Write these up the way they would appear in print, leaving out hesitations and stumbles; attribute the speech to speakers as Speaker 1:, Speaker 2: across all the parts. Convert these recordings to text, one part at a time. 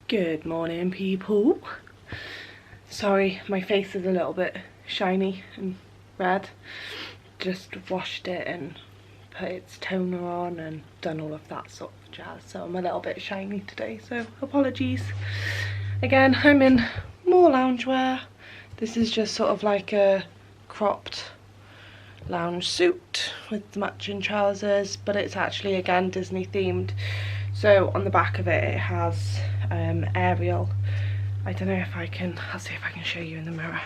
Speaker 1: Good morning, people. Sorry, my face is a little bit shiny and red. Just washed it and put its toner on and done all of that sort of jazz, so I'm a little bit shiny today, so apologies. Again, I'm in more loungewear. This is just sort of like a cropped lounge suit with matching trousers, but it's actually again Disney themed. So on the back of it, it has Ariel. I don't know if I can, I'll see if I can show you in the mirror.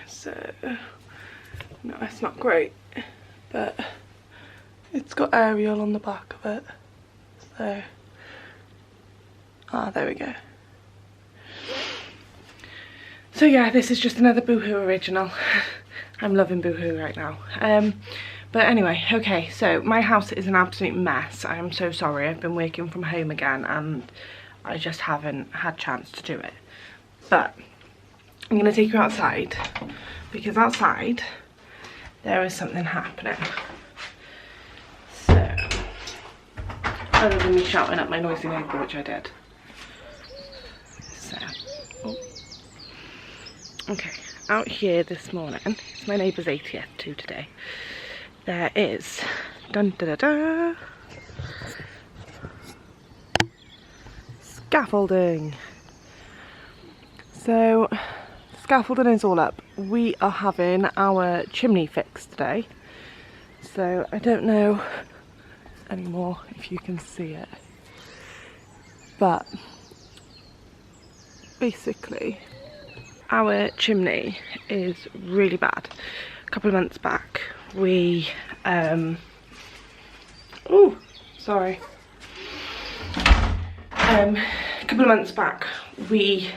Speaker 1: So, no, it's not great, but it's got Ariel on the back of it. So, there we go. So yeah, this is just another Boohoo original. I'm loving Boohoo right now. But anyway, okay, so my house is an absolute mess. I am so sorry. I've been working from home again and I just haven't had chance to do it. But I'm going to take you outside because outside there is something happening. So, other than me shouting at my noisy neighbour, which I did. So, okay, out here this morning, it's my neighbour's 80th too today. There is, dun da da da, scaffolding. So, scaffolding is all up. We are having our chimney fixed today. So, I don't know anymore if you can see it. But, basically, our chimney is really bad. A couple of months back, we a couple of months back we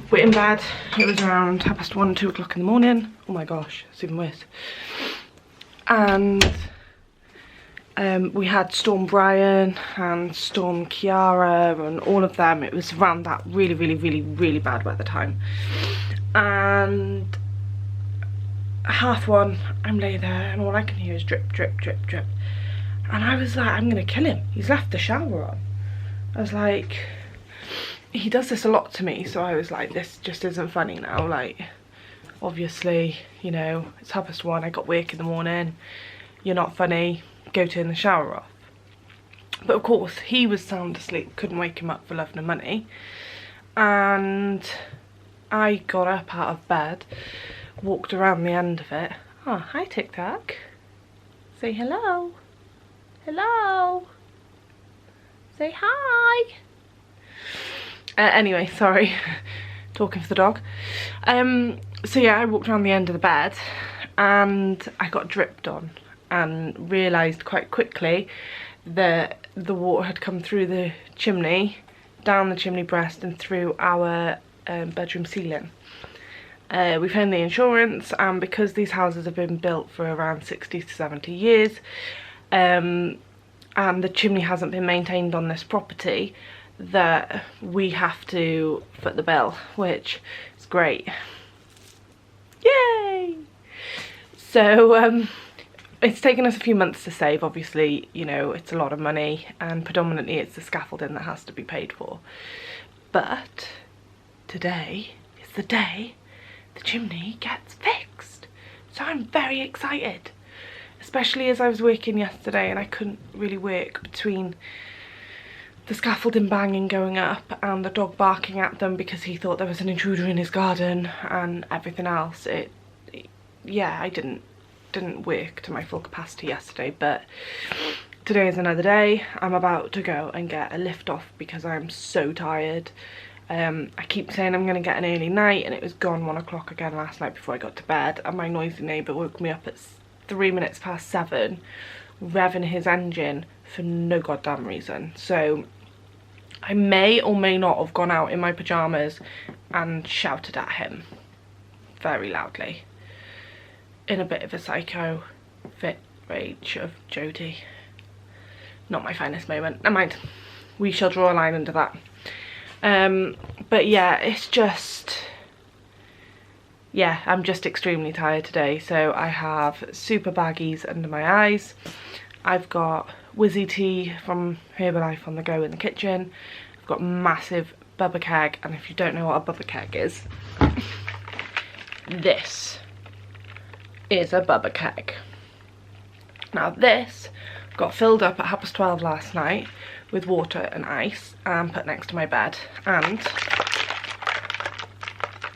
Speaker 1: were in bed. It was around 1:30, 2 o'clock in the morning. Oh my gosh, it's even worse. And we had Storm Brian and Storm Kiara and all of them. It was around that really bad weather time. And 1:30, I'm laying there and all I can hear is drip, drip, drip, drip. And I was like, I'm gonna kill him. He's left the shower on. I was like, he does this a lot to me, so I was like, this just isn't funny now. Like, obviously, you know, it's 1:30, I got work in the morning. You're not funny, go turn the shower off. But of course, he was sound asleep, couldn't wake him up for love nor money. And I got up out of bed, walked around the end of it. Oh, hi Tic Tac. Say hello. Hello. Say hi. Anyway, sorry. Talking for the dog. So yeah, I walked around the end of the bed and I got dripped on and realised quite quickly that the water had come through the chimney, down the chimney breast and through our bedroom ceiling. We phoned the insurance, and because these houses have been built for around 60 to 70 years and the chimney hasn't been maintained on this property, that we have to foot the bill, which is great. Yay! So it's taken us a few months to save. Obviously, you know, it's a lot of money and predominantly it's the scaffolding that has to be paid for. But today is the day the chimney gets fixed, so I'm very excited, especially as I was working yesterday and I couldn't really work between the scaffolding banging going up and the dog barking at them because he thought there was an intruder in his garden and everything else. Yeah, I didn't work to my full capacity yesterday, but today is another day. I'm about to go and get a lift off because I'm so tired. I keep saying I'm going to get an early night and it was gone 1 o'clock again last night before I got to bed, and my noisy neighbour woke me up at 7:03, revving his engine for no goddamn reason. So I may or may not have gone out in my pyjamas and shouted at him very loudly in a bit of a psycho fit rage of Jodie. Not my finest moment. Never mind, we shall draw a line under that. But yeah, it's just, yeah, I'm just extremely tired today. So I have super baggies under my eyes. I've got Wizzy tea from Herbalife on the go in the kitchen. I've got massive bubba keg, and if you don't know what a bubba keg is, this is a bubba keg. Now this got filled up at 12:30 last night with water and ice and put next to my bed, and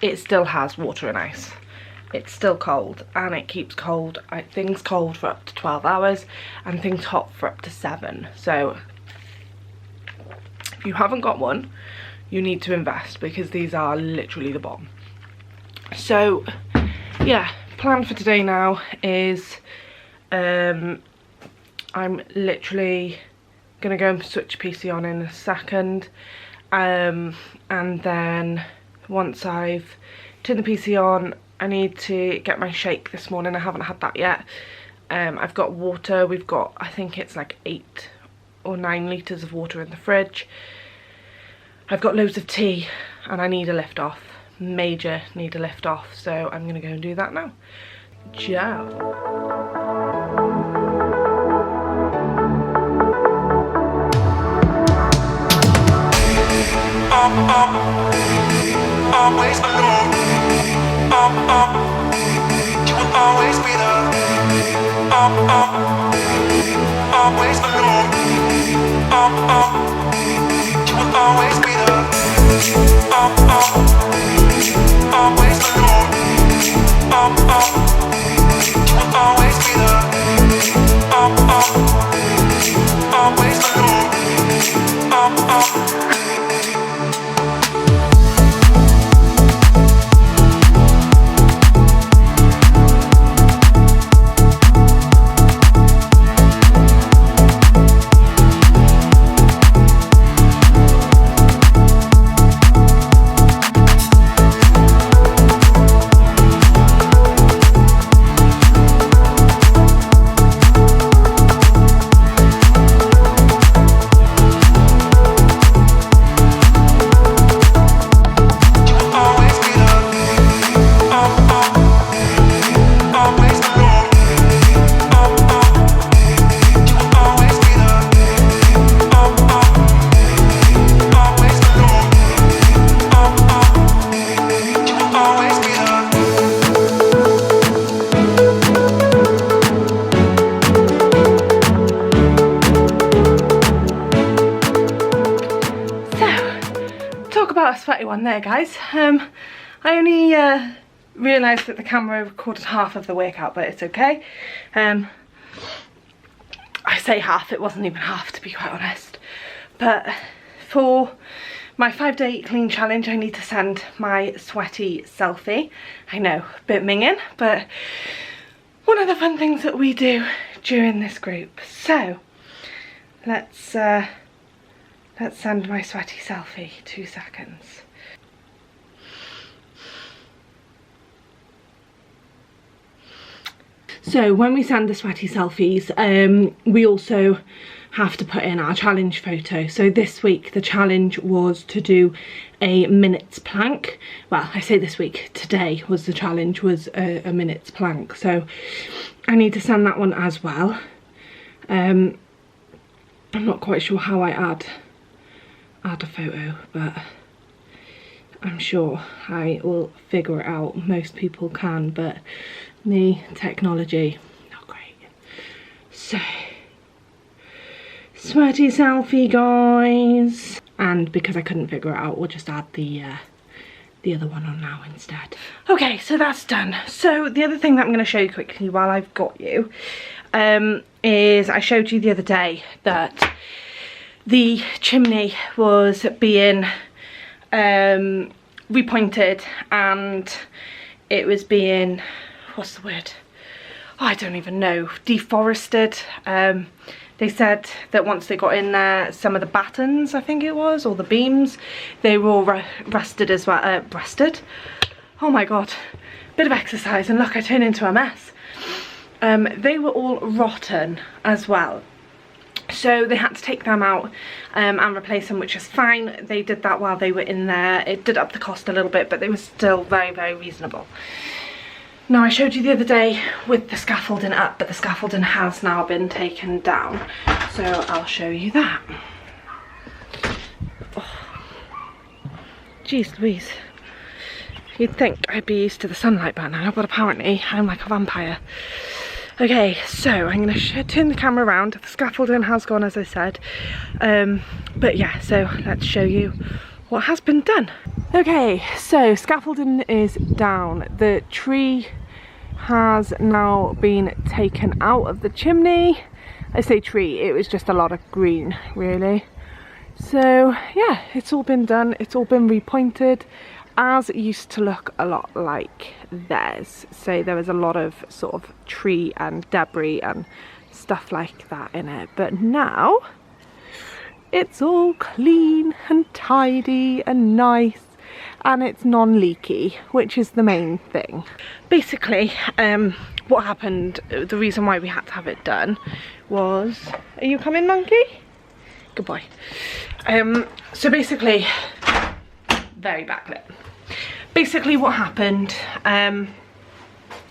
Speaker 1: it still has water and ice. It's still cold, and it keeps cold, things cold for up to 12 hours and things hot for up to 7. So if you haven't got one, you need to invest, because these are literally the bomb. So yeah, plan for today now is I'm literally gonna go and switch PC on in a second, and then once I've turned the PC on, I need to get my shake this morning. I haven't had that yet. I've got water. We've got, I think it's like 8 or 9 litres of water in the fridge. I've got loads of tea, and I need a lift off. Major need a lift off, so I'm gonna go and do that now. Ciao.
Speaker 2: Always alone. You will always be there. Always alone. You will always be there. Always alone. You will always be there. Always alone.
Speaker 1: About a sweaty one there, guys. I only realised that the camera recorded half of the workout, but it's okay. I say half, it wasn't even half, to be quite honest. But for my 5-day clean challenge, I need to send my sweaty selfie. I know, a bit minging, but one of the fun things that we do during this group. So let's send my sweaty selfie. 2 seconds. So when we send the sweaty selfies, we also have to put in our challenge photo. So this week the challenge was to do a minute's plank. Well, I say this week, today was the challenge, was a minute's plank. So I need to send that one as well. I'm not quite sure how I add a photo, but I'm sure I will figure it out. Most people can, but me, technology, not great. So sweaty selfie, guys. And because I couldn't figure it out, we'll just add the other one on now instead. Okay, so that's done. So the other thing that I'm going to show you quickly while I've got you is I showed you the other day that the chimney was being repointed, and it was being, what's the word? Oh, I don't even know, deforested. They said that once they got in there, some of the battens, I think it was, or the beams, they were all rusted as well. Rusted? Oh my god, bit of exercise and look, I turned into a mess. They were all rotten as well. So they had to take them out and replace them, which is fine. They did that while they were in there. It did up the cost a little bit, but they were still very, very reasonable. Now I showed you the other day with the scaffolding up, but the scaffolding has now been taken down. So I'll show you that. Oh. Jeez Louise. You'd think I'd be used to the sunlight by now, but apparently I'm like a vampire. Okay, so I'm going to turn the camera around. The scaffolding has gone, as I said. But yeah, so let's show you what has been done. Okay, so scaffolding is down. The tree has now been taken out of the chimney. I say tree, it was just a lot of green, really. So yeah, it's all been done. It's all been repointed. Ours used to look a lot like theirs, so there was a lot of sort of tree and debris and stuff like that in it, but now it's all clean and tidy and nice, and it's non-leaky, which is the main thing. Basically, what happened, the reason why we had to have it done was, are you coming, monkey? Good boy. So basically, very backlit. Basically what happened, oh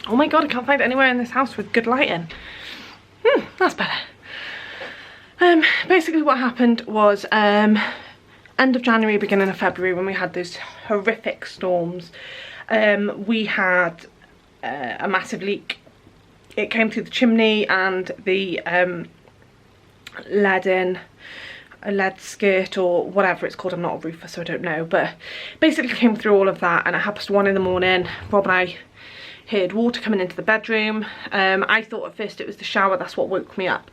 Speaker 1: my god, I can't find anywhere in this house with good lighting. That's better. Basically what happened was end of January, beginning of February, when we had those horrific storms, we had a massive leak. It came through the chimney and the lead skirt or whatever it's called. I'm not a roofer, so I don't know, but basically came through all of that, and at 1:30 in the morning, Rob and I heard water coming into the bedroom. I thought at first it was the shower, that's what woke me up,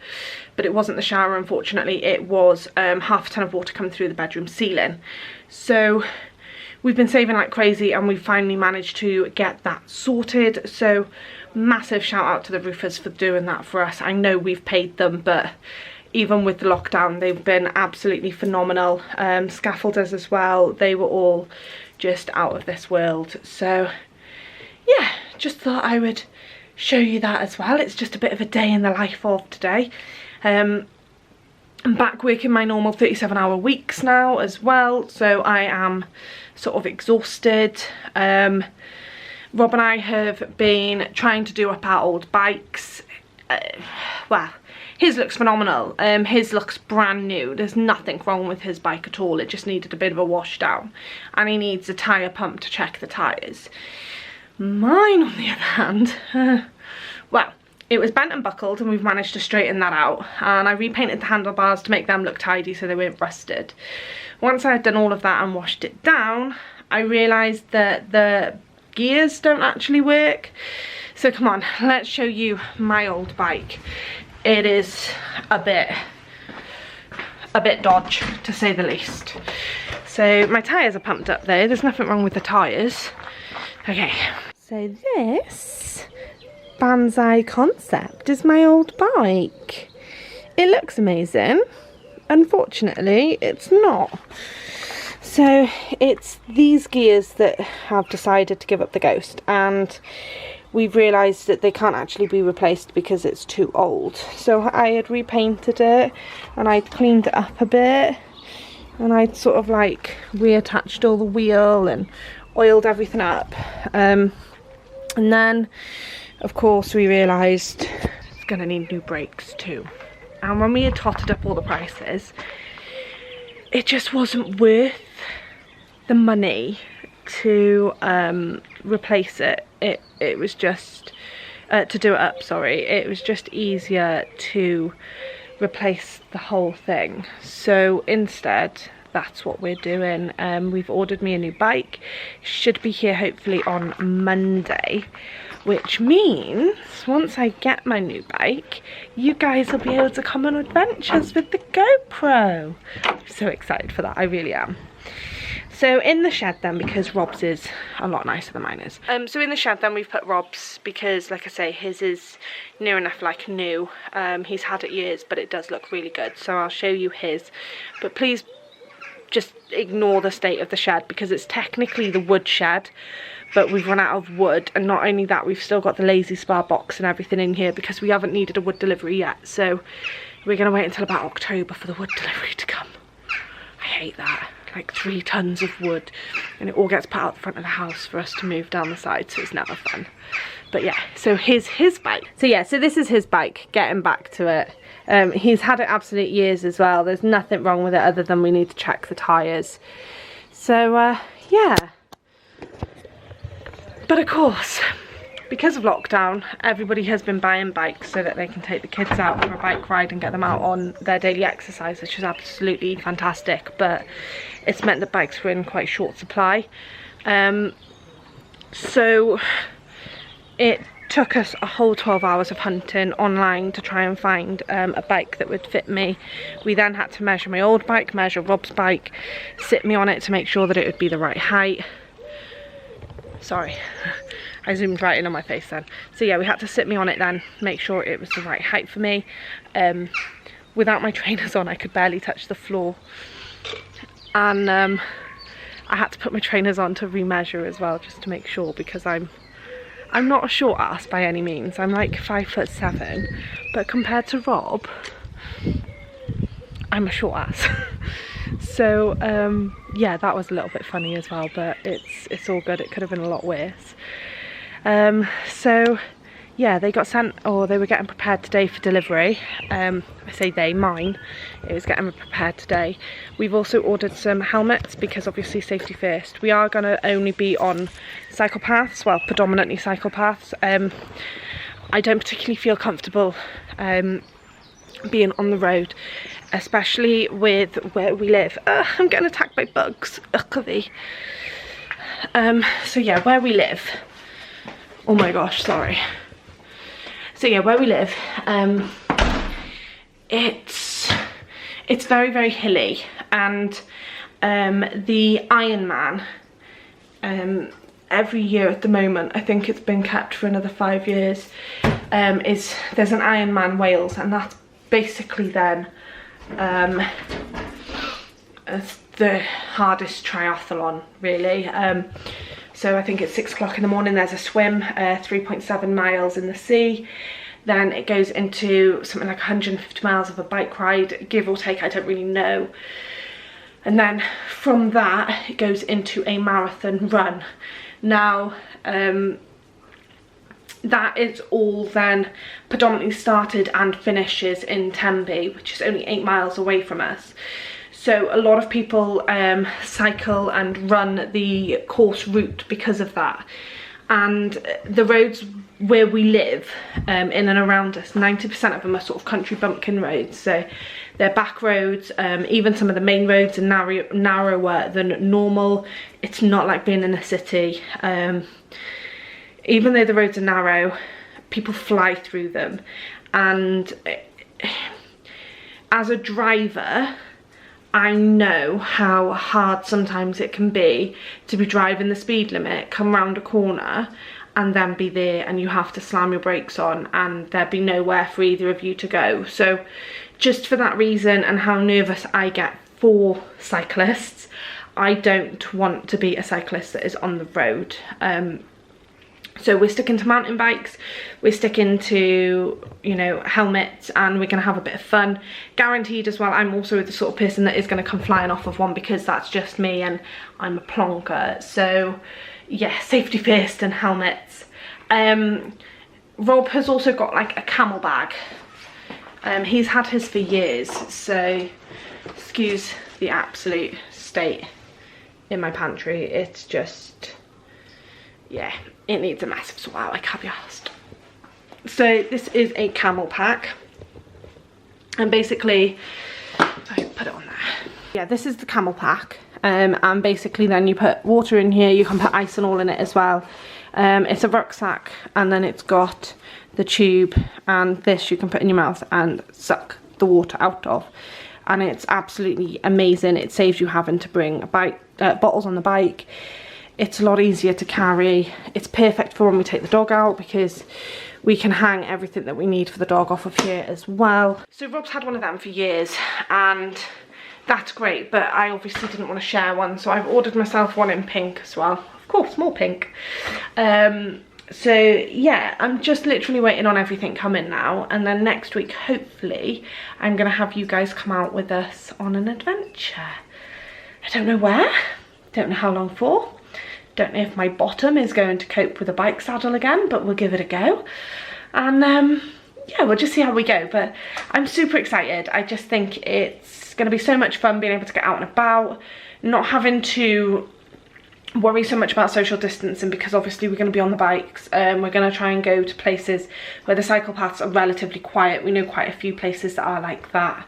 Speaker 1: but it wasn't the shower, unfortunately. It was half a ton of water coming through the bedroom ceiling. So we've been saving like crazy, and we finally managed to get that sorted. So massive shout out to the roofers for doing that for us. I know we've paid them, but even with the lockdown, they've been absolutely phenomenal. Scaffolders as well, they were all just out of this world. So yeah, just thought I would show you that as well. It's just a bit of a day in the life of today. I'm back working my normal 37-hour weeks now as well, so I am sort of exhausted. Rob and I have been trying to do up our old bikes. Well, his looks phenomenal. His looks brand new. There's nothing wrong with his bike at all. It just needed a bit of a wash down, and he needs a tyre pump to check the tyres. Mine, on the other hand, well, it was bent and buckled, and we've managed to straighten that out, and I repainted the handlebars to make them look tidy so they weren't rusted. Once I had done all of that and washed it down, I realised that the gears don't actually work. So come on, let's show you my old bike. It is a bit dodge, to say the least. So my tyres are pumped up there. There's nothing wrong with the tyres. Okay, so this Banzai Concept is my old bike. It looks amazing. Unfortunately, it's not. So it's these gears that have decided to give up the ghost, and we've realised that they can't actually be replaced because it's too old. So I had repainted it, and I'd cleaned it up a bit, and I'd sort of like reattached all the wheel and oiled everything up. And then of course we realised it's gonna need new brakes too. And when we had totted up all the prices, it just wasn't worth the money to replace it. It was just to do it up, sorry. It was just easier to replace the whole thing. So instead, that's what we're doing. We've ordered me a new bike. Should be here hopefully on Monday, which means once I get my new bike, you guys will be able to come on adventures with the GoPro. I'm so excited for that, I really am. So in the shed then, because Rob's is a lot nicer than mine is. So in the shed then we've put Rob's because, like I say, his is near enough like new. He's had it years, but it does look really good. So I'll show you his. But please just ignore the state of the shed because it's technically the wood shed, but we've run out of wood. And not only that, we've still got the lazy spar box and everything in here because we haven't needed a wood delivery yet. So we're going to wait until about October for the wood delivery to come. I hate that. Like 3 tons of wood, and it all gets put out the front of the house for us to move down the side, so it's never fun. But yeah, so here's his bike. So yeah, so this is his bike, getting back to it. He's had it absolute years as well. There's nothing wrong with it other than we need to check the tyres. So yeah. But of course, because of lockdown, everybody has been buying bikes so that they can take the kids out for a bike ride and get them out on their daily exercise, which is absolutely fantastic. But it's meant that bikes were in quite short supply. So it took us a whole 12 hours of hunting online to try and find a bike that would fit me. We then had to measure my old bike, measure Rob's bike, sit me on it to make sure that it would be the right height. Sorry, I zoomed right in on my face then. So yeah, we had to sit me on it then, make sure it was the right height for me. Without my trainers on, I could barely touch the floor. And I had to put my trainers on to remeasure as well, just to make sure, because I'm not a short ass by any means. I'm like 5'7", but compared to Rob, I'm a short ass. So yeah, that was a little bit funny as well, but it's all good. It could have been a lot worse. So yeah, they got sent, or they were getting prepared today for delivery. I say they, mine. It was getting prepared today. We've also ordered some helmets because obviously safety first. We are going to only be on cycle paths, well, predominantly cycle paths. I don't particularly feel comfortable being on the road, especially with where we live. I'm getting attacked by bugs. So yeah, where we live. Oh my gosh, sorry. So yeah, where we live, it's very, very hilly, and the Ironman, every year at the moment, I think it's been kept for another 5 years, there's an Ironman Wales, and that's basically then the hardest triathlon, really. So I think it's 6 o'clock in the morning, there's a swim, 3.7 miles in the sea. Then it goes into something like 150 miles of a bike ride, give or take, I don't really know. And then from that, it goes into a marathon run. Now, that is all then predominantly started and finishes in Tenby, which is only 8 miles away from us. So a lot of people cycle and run the course route because of that. And the roads where we live, in and around us, 90% of them are sort of country bumpkin roads. So they're back roads, even some of the main roads are narrower than normal. It's not like being in a city. Even though the roads are narrow, people fly through them. And as a driver, I know how hard sometimes it can be to be driving the speed limit, come round a corner and then be there, and you have to slam your brakes on and there'd be nowhere for either of you to go. So just for that reason, and how nervous I get for cyclists, I don't want to be a cyclist that is on the road. So we're sticking to mountain bikes, we're sticking to, you know, helmets, and we're going to have a bit of fun. Guaranteed as well, I'm also the sort of person that is going to come flying off of one, because that's just me and I'm a plonker. So yeah, safety first and helmets. Rob has also got like a camel bag. He's had his for years, so excuse the absolute state in my pantry. It's just, yeah, it needs a massive sort out, I can't be arsed. So this is a camel pack, and basically, sorry, put it on there. Yeah, this is the camel pack, and basically then you put water in here, you can put ice and all in it as well. It's a rucksack, and then it's got the tube, and this you can put in your mouth and suck the water out of. And it's absolutely amazing. It saves you having to bring bottles on the bike. It's a lot easier to carry. It's perfect for when we take the dog out, because we can hang everything that we need for the dog off of here as well. So Rob's had one of them for years, and that's great, but I obviously didn't want to share one, so I've ordered myself one in pink as well. Of course, more pink. So yeah, I'm just literally waiting on everything coming now, and then next week, hopefully, I'm gonna have you guys come out with us on an adventure. I don't know where, don't know how long for. Don't know if my bottom is going to cope with a bike saddle again, but we'll give it a go. And yeah, we'll just see how we go. But I'm super excited. I just think it's going to be so much fun being able to get out and about, not having to worry so much about social distancing, because obviously we're going to be on the bikes. We're going to try and go to places where the cycle paths are relatively quiet. We know quite a few places that are like that.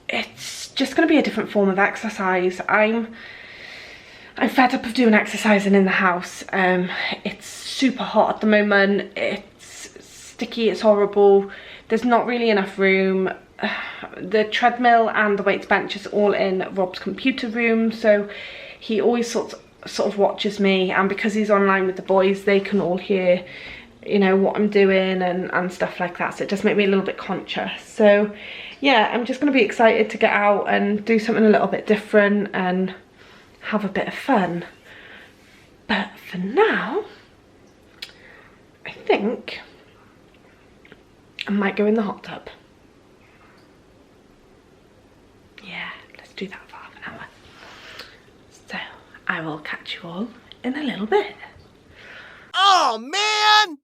Speaker 1: It's just going to be a different form of exercise. I'm fed up of doing exercising in the house. It's super hot at the moment. It's sticky, it's horrible. There's not really enough room. The treadmill and the weights bench is all in Rob's computer room, so he always sort of watches me, and because he's online with the boys, they can all hear, you know, what I'm doing and stuff like that, so it does make me a little bit conscious. So yeah, I'm just going to be excited to get out and do something a little bit different and have a bit of fun. But for now, I think I might go in the hot tub. Yeah, let's do that for half an hour. So I will catch you all in a little bit.
Speaker 3: Oh man!